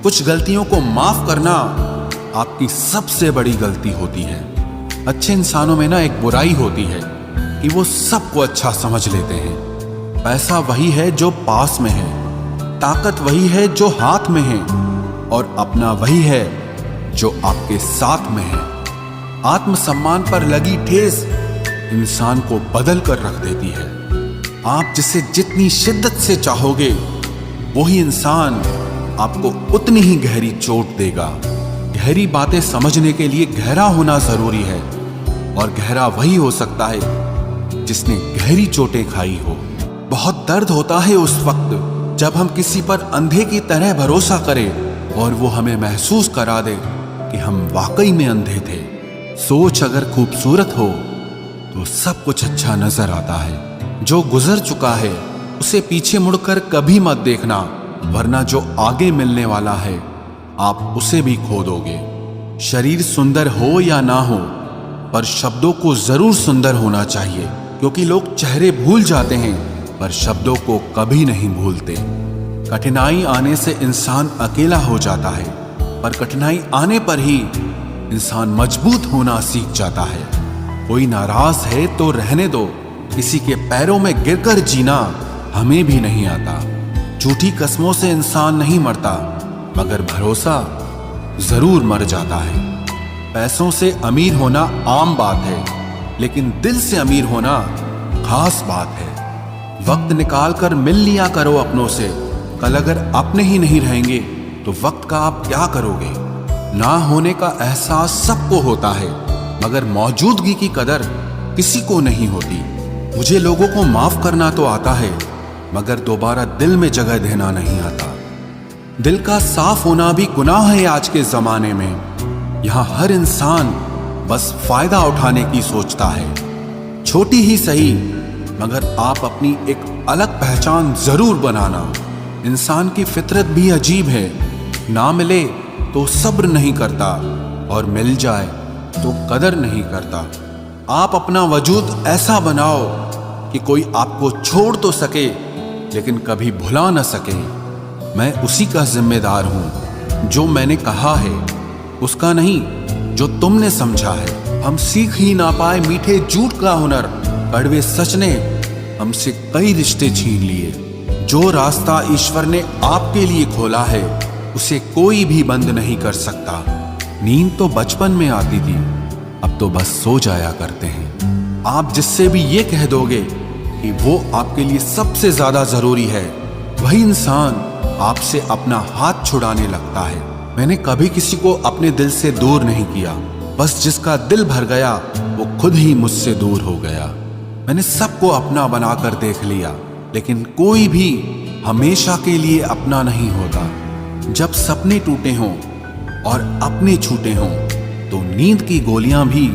कुछ गलतियों को माफ करना आपकी सबसे बड़ी गलती होती है। अच्छे इंसानों में ना एक बुराई होती है कि वो सबको अच्छा समझ लेते हैं। पैसा वही है जो पास में है, ताकत वही है जो हाथ में है, और अपना वही है जो आपके साथ में है। आत्मसम्मान पर लगी ठेस इंसान को बदल कर रख देती है। आप जिसे जितनी शिद्दत से चाहोगे वही इंसान आपको उतनी ही गहरी चोट देगा। गहरी बातें समझने के लिए गहरा होना जरूरी है, और गहरा वही हो सकता है जिसने गहरी चोटें खाई हो। बहुत दर्द होता है उस वक्त जब हम किसी पर अंधे की तरह भरोसा करें और वो हमें महसूस करा दे कि हम वाकई में अंधे थे। सोच अगर खूबसूरत हो तो सब कुछ अच्छा नजर आता है। जो गुजर चुका है उसे पीछे मुड़कर कभी मत देखना, वरना जो आगे मिलने वाला है आप उसे भी खो दोगे। शरीर सुंदर हो या ना हो, पर शब्दों को जरूर सुंदर होना चाहिए, क्योंकि लोग चेहरे भूल जाते हैं पर शब्दों को कभी नहीं भूलते। कठिनाई आने से इंसान अकेला हो जाता है, पर कठिनाई आने पर ही इंसान मजबूत होना सीख जाता है। कोई नाराज है तो रहने दो, किसी के पैरों में गिरकर जीना हमें भी नहीं आता। झूठी कस्मों से इंसान नहीं मरता, मगर भरोसा जरूर मर जाता है। पैसों से अमीर होना आम बात है, लेकिन दिल से अमीर होना खास बात है। वक्त निकाल कर मिल लिया करो अपनों से। कल अगर अपने ही नहीं रहेंगे तो वक्त का आप क्या करोगे। ना होने का एहसास सबको होता है, मगर मौजूदगी की कदर किसी को नहीं होती। मुझे लोगों को माफ करना तो आता है, मगर दोबारा दिल में जगह देना नहीं आता। दिल का साफ होना भी गुनाह है आज के जमाने में। यहाँ हर इंसान बस फायदा उठाने की सोचता है। छोटी ही सही, मगर आप अपनी एक अलग पहचान जरूर बनाना। इंसान की फितरत भी अजीब है। ना मिले तो सब्र नहीं करता, और मिल जाए तो कदर नहीं करता। आप अपना वजूद ऐसा बनाओ कि कोई आपको छोड़ तो सके, लेकिन कभी भुला न सके। मैं उसी का जिम्मेदार हूं जो मैंने कहा है, उसका नहीं जो तुमने समझा है। हम सीख ही ना पाए मीठे झूठ का हुनर, कड़वे सच ने हमसे कई रिश्ते छीन लिए। जो रास्ता ईश्वर ने आपके लिए खोला है उसे कोई भी बंद नहीं कर सकता। नींद तो बचपन में आती थी, अब तो बस सो जाया करते हैं। आप जिससे भी ये कह दोगे कि वो आपके लिए सबसे ज्यादा जरूरी है, वही इंसान आपसे अपना हाथ छुड़ाने लगता है। मैंने कभी किसी को अपने दिल से दूर नहीं किया, बस जिसका दिल भर गया वो खुद ही मुझसे दूर हो गया। मैंने सबको अपना बनाकर देख लिया, लेकिन कोई भी हमेशा के लिए अपना नहीं होता। जब सपने टूटे हों और अपने छूटे हों तो नींद की गोलियां भी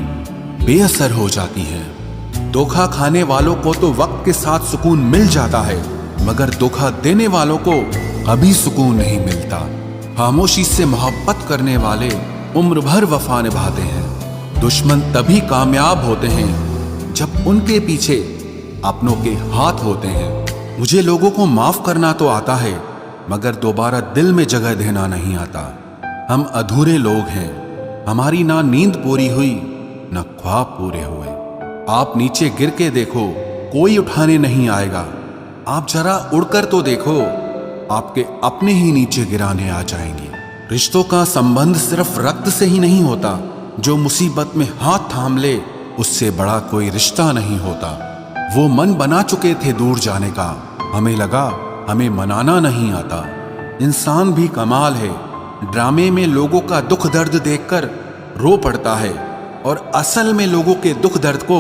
बेअसर हो जाती हैं। धोखा खाने वालों को तो वक्त के साथ सुकून मिल जाता है, मगर धोखा देने वालों को कभी सुकून नहीं मिलता। खामोशी से मोहब्बत करने वाले उम्र भर वफा निभाते हैं। दुश्मन तभी कामयाब होते हैं जब उनके पीछे अपनों के हाथ होते हैं। मुझे लोगों को माफ करना तो आता है, मगर दोबारा दिल में जगह देना नहीं आता। हम अधूरे लोग हैं, हमारी ना नींद पूरी हुई ना ख्वाब पूरे हुए। आप नीचे गिर के देखो, कोई उठाने नहीं आएगा। आप जरा उड़कर तो देखो, आपके अपने ही नीचे गिराने आ जाएंगे। रिश्तों का संबंध सिर्फ रक्त से ही नहीं होता। जो मुसीबत में हाथ थाम ले उससे बड़ा कोई रिश्ता नहीं होता। वो मन बना चुके थे दूर जाने का, हमें लगा हमें मनाना नहीं आता। इंसान भी कमाल है, ड्रामे में लोगों का दुख दर्द देखकर रो पड़ता है, और असल में लोगों के दुख दर्द को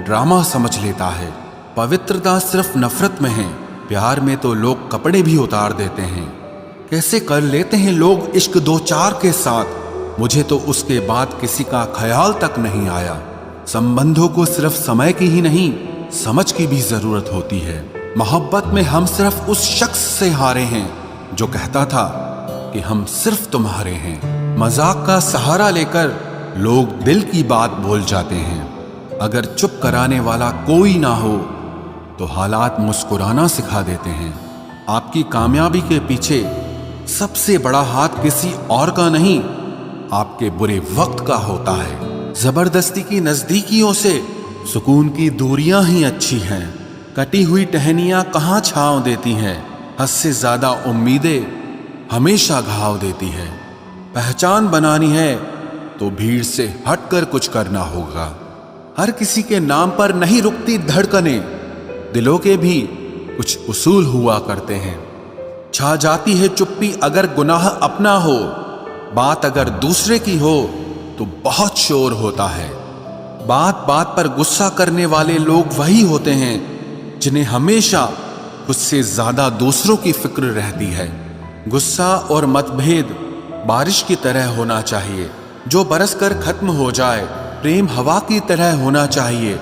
ड्रामा समझ लेता है। पवित्रता सिर्फ नफरत में है, प्यार में तो लोग कपड़े भी उतार देते हैं। कैसे कर लेते हैं लोग इश्क दो चार के साथ, मुझे तो उसके बाद किसी का ख्याल तक नहीं आया। संबंधों को सिर्फ समय की ही नहीं, समझ की भी जरूरत होती है। मोहब्बत में हम सिर्फ उस शख्स से हारे हैं जो कहता था कि हम सिर्फ तुम्हारे हैं। मजाक का सहारा लेकर लोग दिल की बात भूल जाते हैं। अगर चुप कराने वाला कोई ना हो तो हालात मुस्कुराना सिखा देते हैं। आपकी कामयाबी के पीछे सबसे बड़ा हाथ किसी और का नहीं, आपके बुरे वक्त का होता है। जबरदस्ती की नजदीकियों से सुकून की दूरियां ही अच्छी हैं। कटी हुई टहनियां कहाँ छांव देती हैं। हद से ज्यादा उम्मीदें हमेशा घाव देती है। पहचान बनानी है तो भीड़ से हटकर कुछ करना होगा। हर किसी के नाम पर नहीं रुकती धड़कनें, दिलों के भी कुछ उसूल हुआ करते हैं। छा जाती है चुप्पी अगर गुनाह अपना हो, बात अगर दूसरे की हो तो बहुत शोर होता है। बात बात पर गुस्सा करने वाले लोग वही होते हैं जिन्हें हमेशा खुद से ज्यादा दूसरों की फिक्र रहती है। गुस्सा और मतभेद बारिश की तरह होना चाहिए, जो बरस कर खत्म हो जाए। प्रेम हवा की तरह होना चाहिए,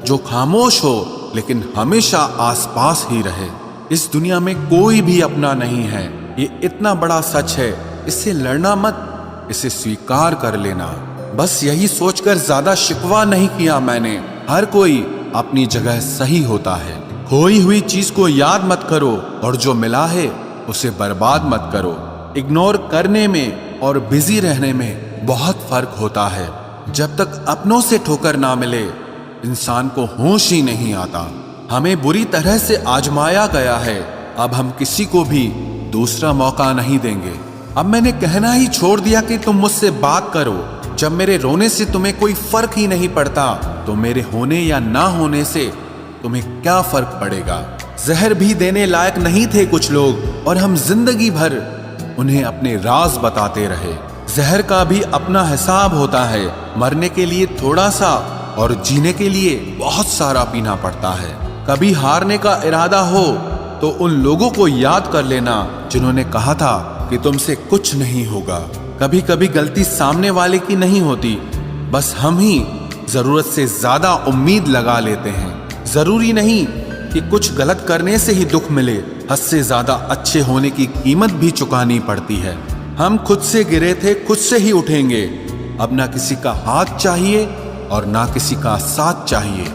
जो खामोश हो लेकिन हमेशा आसपास ही रहे। इस दुनिया में कोई भी अपना नहीं है, ये इतना बड़ा सच है। इससे लड़ना मत, इसे स्वीकार कर लेना। बस यही सोचकर ज्यादा शिकवा नहीं किया मैंने। हर कोई अपनी जगह सही होता है। खोई हुई चीज को याद मत करो और जो मिला है उसे बर्बाद मत करो। इग्नोर करने में और बिजी रहने में बहुत फर्क होता है। जब तक अपनों से ठोकर ना मिले इंसान को होश ही नहीं आता। हमें बुरी तरह से आजमाया गया है, अब हम किसी को भी दूसरा मौका नहीं देंगे। अब मैंने कहना ही छोड़ दिया कि तुम मुझसे बात करो। जब मेरे रोने से तुम्हें कोई फर्क ही नहीं पड़ता तो मेरे होने या ना होने से तुम्हें क्या फर्क पड़ेगा। जहर भी देने लायक नहीं थे कुछ लोग और हम जिंदगी भर उन्हें अपने राज बताते रहे। जहर का भी अपना हिसाब होता है। मरने के लिए थोड़ा सा और जीने के लिए बहुत सारा पीना पड़ता है। कभी हारने का इरादा हो तो उन लोगों को याद कर लेना जिन्होंने कहा था कि तुमसे कुछ नहीं होगा। कभी कभी गलती सामने वाले की नहीं होती, बस हम ही जरूरत से ज्यादा उम्मीद लगा लेते हैं। जरूरी नहीं कि कुछ गलत करने से ही दुख मिले, हद से ज्यादा अच्छे होने की कीमत भी चुकानी पड़ती है। हम खुद से गिरे थे, खुद से ही उठेंगे। अब ना किसी का हाथ चाहिए और ना किसी का साथ चाहिए।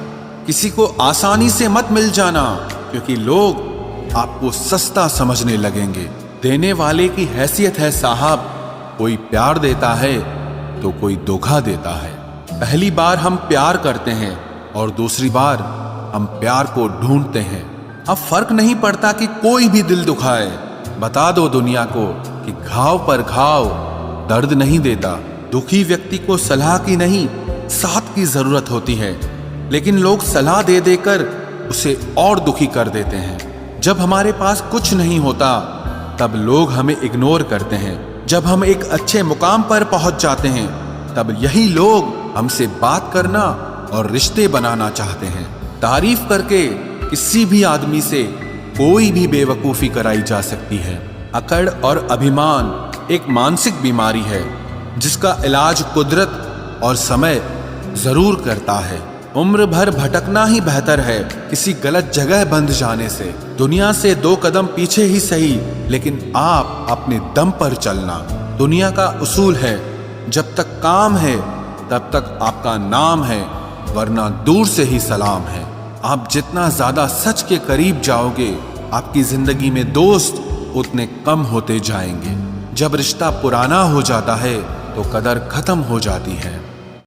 किसी को आसानी से मत मिल जाना, क्योंकि लोग आपको सस्ता समझने लगेंगे। देने वाले की हैसियत है साहब, कोई प्यार देता है तो कोई धोखा देता है। पहली बार हम प्यार करते हैं और दूसरी बार हम प्यार को ढूंढते हैं। अब फर्क नहीं पड़ता कि कोई भी दिल दुखाए। बता दो दुनिया को कि घाव पर घाव दर्द नहीं देता। दुखी व्यक्ति को सलाह की नहीं, साथ की जरूरत होती है, लेकिन लोग सलाह दे देकर उसे और दुखी कर देते हैं। जब हमारे पास कुछ नहीं होता तब लोग हमें इग्नोर करते हैं। जब हम एक अच्छे मुकाम पर पहुंच जाते हैं तब यही लोग हमसे बात करना और रिश्ते बनाना चाहते हैं। तारीफ करके किसी भी आदमी से कोई भी बेवकूफी कराई जा सकती है। अकड़ और अभिमान एक मानसिक बीमारी है जिसका इलाज कुदरत और समय जरूर करता है। उम्र भर भटकना ही बेहतर है किसी गलत जगह बंध जाने से। दुनिया से 2 कदम पीछे ही सही, लेकिन आप अपने दम पर चलना। दुनिया का उसूल है, जब तक काम है तब तक आपका नाम है, वरना दूर से ही सलाम है। आप जितना ज्यादा सच के करीब जाओगे, आपकी जिंदगी में दोस्त उतने कम होते जाएंगे। जब रिश्ता पुराना हो जाता है तो कदर खत्म हो जाती है।